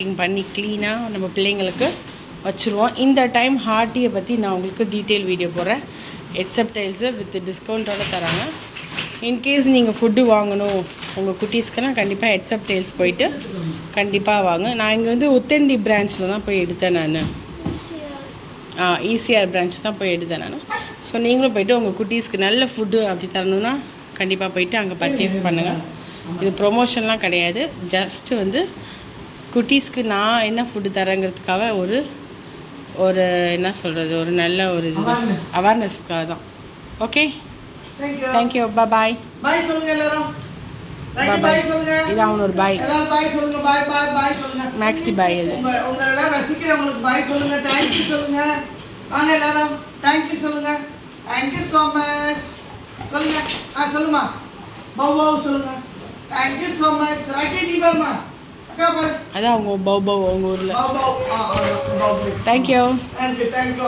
பண்ணி க்ளீனாக நம்ம பிள்ளைங்களுக்கு வச்சுருவோம். இந்த டைம் ஹார்ட்டியை பற்றி நான் உங்களுக்கு டீட்டெயில் வீடியோ போடுறேன். ஹெட்ஸ்அப் டைல்ஸு வித் டிஸ்கவுண்ட்டோடு தராங்க. இன்கேஸ் நீங்கள் ஃபுட்டு வாங்கணும் உங்கள் குட்டீஸ்க்குனா கண்டிப்பாக ஹெட்ஸ்அப் டைல்ஸ் போயிட்டு கண்டிப்பாக வாங்க. நான் இங்கே வந்து உத்தண்டி பிரான்ச்சில் தான் போய் எடுத்தேன். நான் ஈசிஆர் பிரான்ச் தான் போய் எடுத்தேன் நான். ஸோ நீங்களும் போய்ட்டு உங்கள் குட்டீஸ்க்கு நல்ல ஃபுட்டு அப்படி தரணுன்னா கண்டிப்பாக போய்ட்டு அங்கே பர்ச்சேஸ் பண்ணுங்கள். இது ப்ரொமோஷன்லாம் கிடையாது, ஜஸ்ட்டு வந்து குட்டீஸ்க்கு நான் என்ன ஃபுட்டு தரேங்கிறதுக்காக ஒரு என்ன சொல்கிறது, ஒரு நல்ல ஒரு இது அவேர்னஸ்க்காக தான். ஓகே, தேங்க்யூ, பாய். பாய் சொல்லுங்க எல்லாரும். பாய் சொல்லுங்க. இது அவனோட பாய். எல்லாரும் பாய் சொல்லுங்க. பாய் சொல்லுங்க. மேக்ஸி பாய். இது உங்க எல்லாம் ரசிக்கிறவங்களுக்கு பாய் சொல்லுங்க. தேங்க்யூ சொல்லுங்க. வாங்க எல்லாரும் தேங்க்யூ சொல்லுங்க. தேங்க்யூ ஸோ மச் சொல்லுங்க. சொல்லுமா. பவ் சொல்லுங்க. Thank you so much. ராக்கி தீபாமா அதான் அவங்க பவ் அவங்க ஊரில். தேங்க்யூ. தேங்க்யூ.